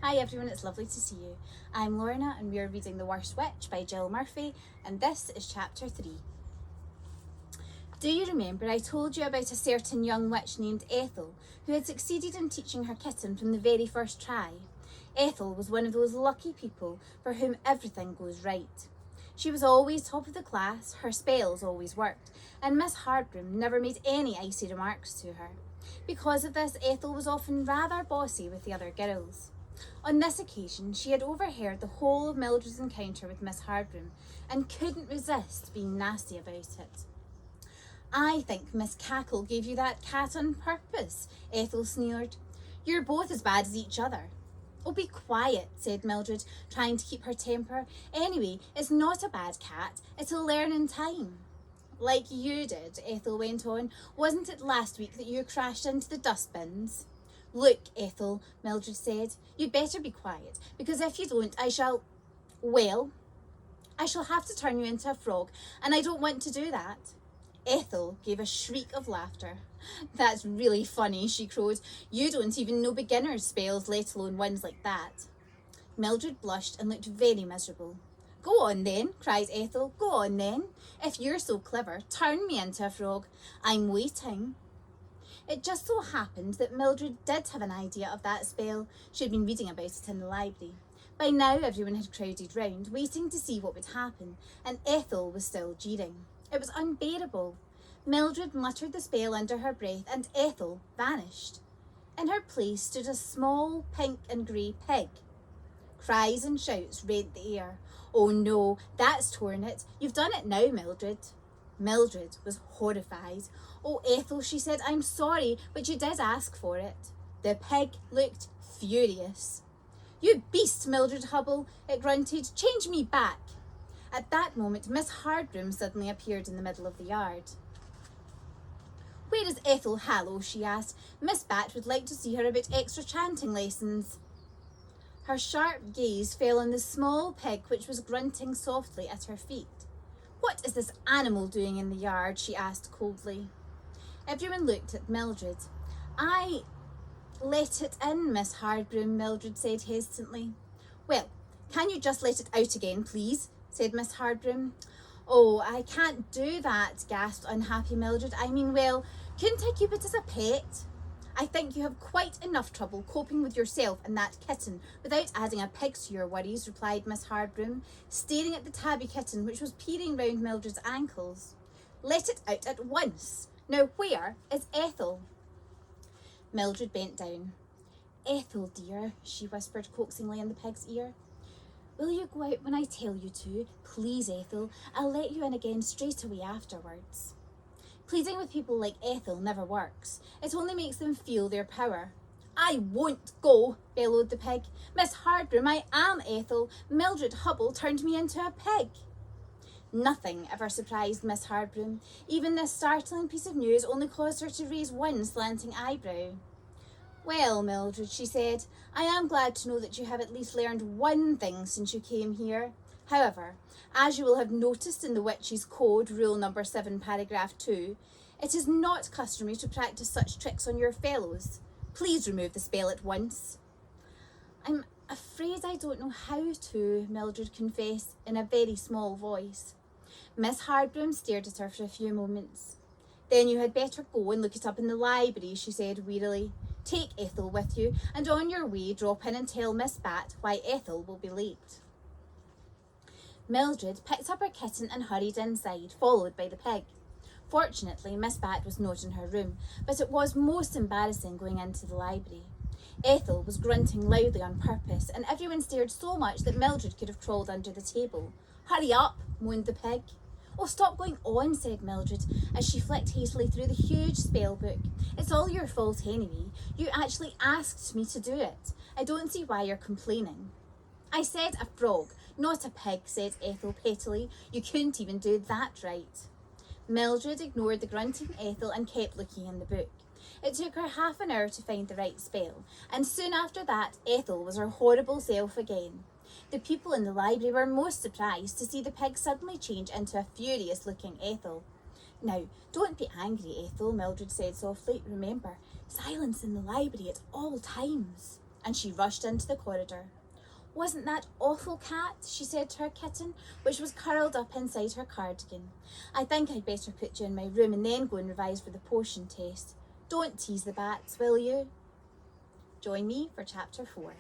Hi everyone, it's lovely to see you. I'm Lorna and we are reading The Worst Witch by Jill Murphy, and this is chapter 3. Do you remember I told you about a certain young witch named Ethel who had succeeded in teaching her kitten from the very first try? Ethel was one of those lucky people for whom everything goes right. She was always top of the class, her spells always worked, and Miss Hardbroom never made any icy remarks to her. Because of this, Ethel was often rather bossy with the other girls. On this occasion, she had overheard the whole of Mildred's encounter with Miss Hardbroom and couldn't resist being nasty about it. I think Miss Cackle gave you that cat on purpose, Ethel sneered. You're both as bad as each other. Oh, be quiet, said Mildred, trying to keep her temper. Anyway, it's not a bad cat, it'll learn in time. Like you did, Ethel went on. Wasn't it last week that you crashed into the dustbins? Look, Ethel, Mildred said, you'd better be quiet, because if you don't, I shall have to turn you into a frog, and I don't want to do that. Ethel gave a shriek of laughter. That's really funny, she crowed. You don't even know beginner's spells, let alone ones like that. Mildred blushed and looked very miserable. Go on then, cried Ethel. Go on then. If you're so clever, turn me into a frog. I'm waiting. It just so happened that Mildred did have an idea of that spell. She had been reading about it in the library. By now everyone had crowded round, waiting to see what would happen, and Ethel was still jeering. It was unbearable. Mildred muttered the spell under her breath, and Ethel vanished. In her place stood a small pink and grey pig. Cries and shouts rent the air. Oh no, that's torn it. You've done it now, Mildred. Mildred was horrified. Oh, Ethel, she said, I'm sorry, but you did ask for it. The pig looked furious. You beast, Mildred Hubble, it grunted. Change me back. At that moment, Miss Hardbroom suddenly appeared in the middle of the yard. Where is Ethel Hallow? She asked. Miss Bat would like to see her about extra chanting lessons. Her sharp gaze fell on the small pig which was grunting softly at her feet. What is this animal doing in the yard? She asked coldly. Everyone looked at Mildred. I let it in, Miss Hardbroom, Mildred said hesitantly. Well, can you just let it out again, please? Said Miss Hardbroom. Oh, I can't do that, gasped unhappy Mildred. I mean, well, couldn't I keep it as a pet? I think you have quite enough trouble coping with yourself and that kitten without adding a pig to your worries, replied Miss Hardbroom, staring at the tabby kitten which was peering round Mildred's ankles. Let it out at once. Now where is Ethel? Mildred bent down. Ethel, dear, she whispered coaxingly in the pig's ear. Will you go out when I tell you to? Please, Ethel. I'll let you in again straight away afterwards. Pleading with people like Ethel never works. It only makes them feel their power. I won't go, bellowed the pig. Miss Hardbroom, I am Ethel. Mildred Hubble turned me into a pig. Nothing ever surprised Miss Hardbroom. Even this startling piece of news only caused her to raise one slanting eyebrow. Well, Mildred, she said, I am glad to know that you have at least learned one thing since you came here. However, as you will have noticed in the Witch's Code, Rule Number 7, Paragraph 2, it is not customary to practice such tricks on your fellows. Please remove the spell at once. I'm afraid I don't know how to, Mildred confessed in a very small voice. Miss Hardbroom stared at her for a few moments. Then you had better go and look it up in the library, she said wearily. Take Ethel with you, and on your way drop in and tell Miss Bat why Ethel will be late. Mildred picked up her kitten and hurried inside, followed by the pig. Fortunately, Miss Bat was not in her room, but it was most embarrassing going into the library. Ethel was grunting loudly on purpose, and everyone stared so much that Mildred could have crawled under the table. Hurry up, moaned the pig. Oh, stop going on, said Mildred, as she flicked hastily through the huge spell book. It's all your fault anyway. You actually asked me to do it. I don't see why you're complaining. I said a frog, not a pig, said Ethel pettily. You couldn't even do that right. Mildred ignored the grunting Ethel and kept looking in the book. It took her half an hour to find the right spell, and soon after that Ethel was her horrible self again. The people in the library were most surprised to see the pig suddenly change into a furious-looking Ethel. Now, don't be angry, Ethel, Mildred said softly. Remember, silence in the library at all times. And she rushed into the corridor. Wasn't that awful, Cat? She said to her kitten, which was curled up inside her cardigan. I think I'd better put you in my room and then go and revise for the potion test. Don't tease the bats, will you? Join me for chapter 4.